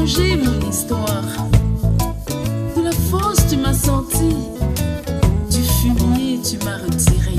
changé mon histoire. De la fosse, tu m'as sorti. Du fumier, tu m'as retiré.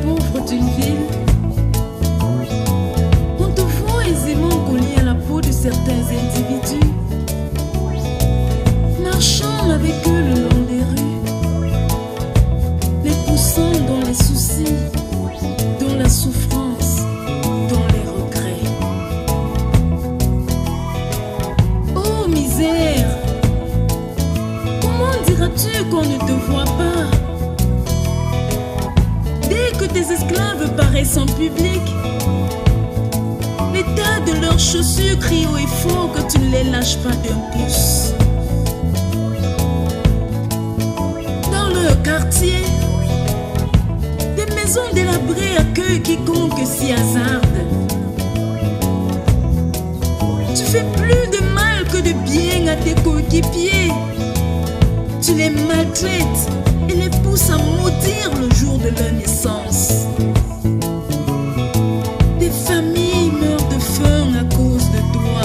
Pauvre d'une ville, on te voit aisément collé à la peau de certains individus, marchant avec eux le long des rues, les poussant dans les soucis, dans la souffrance, dans les regrets. Oh misère, comment diras-tu qu'on ne te voit pas? Dès que tes esclaves paraissent en public, l'état de leurs chaussures crie haut et fort que tu ne les lâches pas d'un pouce. Dans leur quartier, des maisons délabrées accueillent quiconque s'y hasarde. Tu fais plus de mal que de bien à tes coéquipiers. Tu les maltraites et les pousses à maudire le jour de leur naissance. Des familles meurent de faim à cause de toi.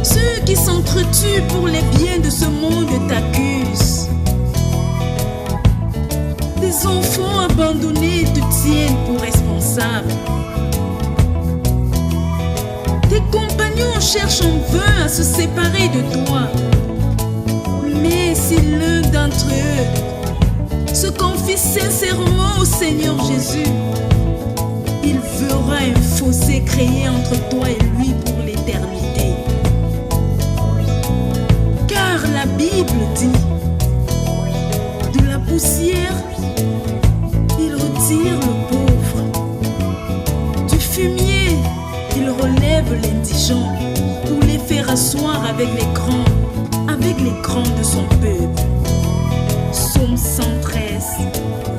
Ceux qui s'entretuent pour les biens de ce monde t'accusent. Des enfants abandonnés te tiennent pour responsable. Tes compagnons cherchent en vain à se séparer de toi. Mais si l'un d'entre eux se confie sincèrement au Seigneur Jésus, il verra un fossé créé entre toi et lui pour l'éternité. Car la Bible dit, de la poussière, il retire le pauvre. Du fumier, il relève l'indigent pour les faire asseoir avec les grands de son peuple. Psaume 113.